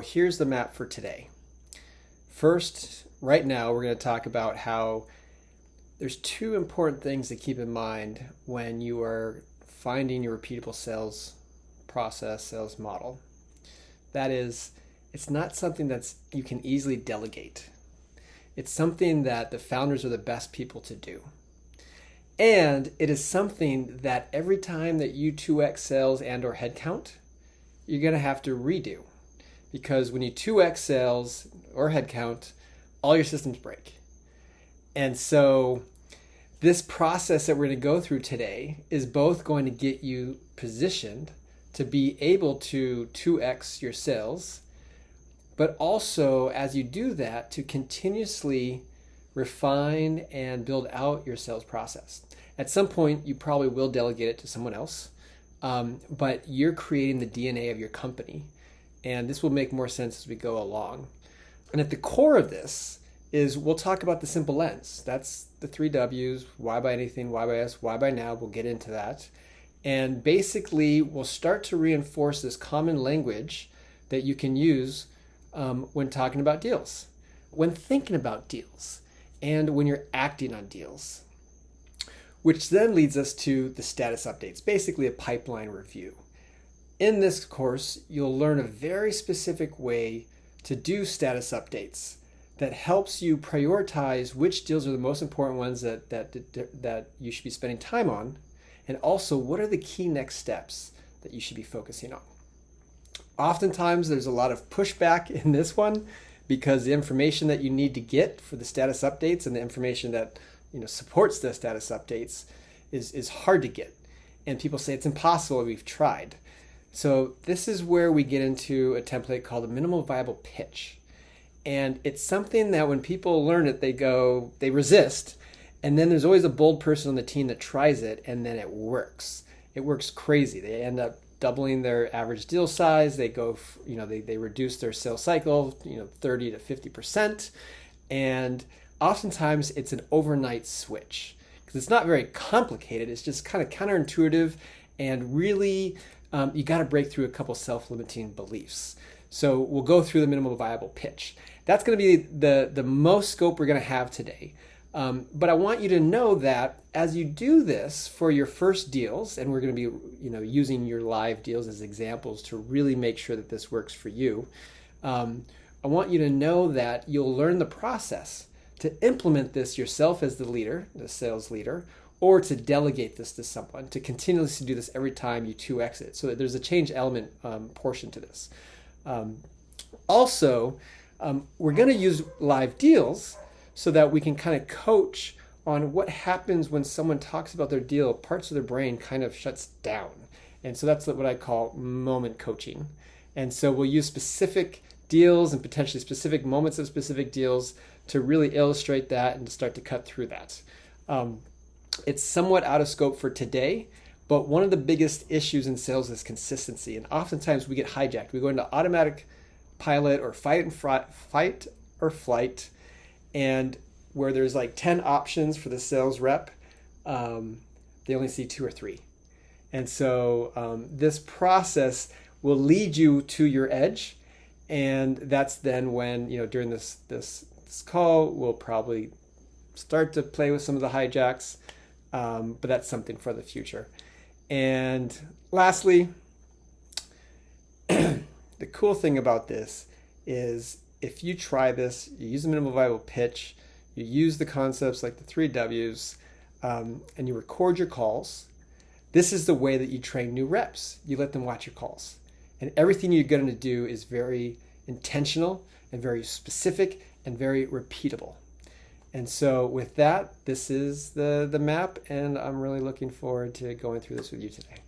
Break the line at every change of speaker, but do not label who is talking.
Here's the map for today. First, right now, we're going to talk about how there's two important things to keep in mind when you are finding your repeatable sales process, sales model. That is, it's not something that you can easily delegate. It's something that the founders are the best people to do. And it is something that every time that you 2x sales and or headcount, you're going to have to redo. Because when you 2x sales or headcount, all your systems break. And so this process that we're going to go through today is both going to get you positioned to be able to 2x your sales, but also as you do that, to continuously refine and build out your sales process. At some point, you probably will delegate it to someone else, but you're creating the DNA of your company. And this will make more sense as we go along. And at the core of this is we'll talk about the simple lens. That's the 3 W's: why buy anything, why buy us, why buy now. We'll get into that. And basically, we'll start to reinforce this common language that you can use when talking about deals, when thinking about deals, and when you're acting on deals. Which then leads us to the status updates, basically a pipeline review. In this course, you'll learn a very specific way to do status updates that helps you prioritize which deals are the most important ones that you should be spending time on, and also what are the key next steps that you should be focusing on. Oftentimes, there's a lot of pushback in this one because the information that you need to get for the status updates and the information that supports the status updates is hard to get. And people say it's impossible, we've tried. So this is where we get into a template called a minimal viable pitch. And it's something that when people learn it, they resist. And then there's always a bold person on the team that tries it, and then it works. It works crazy. They end up doubling their average deal size. They go, they reduce their sales cycle, 30 to 50%. And oftentimes it's an overnight switch because it's not very complicated. It's just kind of counterintuitive and really you got to break through a couple self-limiting beliefs. So we'll go through the minimal viable pitch. That's going to be the most scope we're going to have today. But I want you to know that as you do this for your first deals, and we're going to be using your live deals as examples to really make sure that this works for you, I want you to know that you'll learn the process to implement this yourself as the leader, the sales leader, or to delegate this to someone, to continuously do this every time you 2x it. So that there's a change element portion to this. Also, we're going to use live deals so that we can kind of coach on what happens when someone talks about their deal. Parts of their brain kind of shuts down. And so that's what I call moment coaching. And so we'll use specific deals and potentially specific moments of specific deals to really illustrate that and to start to cut through that. It's somewhat out of scope for today, but one of the biggest issues in sales is consistency. And oftentimes we get hijacked. We go into automatic pilot or fight or flight, and where there's like 10 options for the sales rep, they only see 2 or 3. And so this process will lead you to your edge. And that's then when, during this call, we'll probably start to play with some of the hijacks. But that's something for the future. And lastly, the cool thing about this is if you try this, you use the minimal viable pitch, you use the concepts like the 3 W's, and you record your calls. This is the way that you train new reps. You let them watch your calls. And everything you're going to do is very intentional and very specific and very repeatable. And so with that, this is the map, and I'm really looking forward to going through this with you today.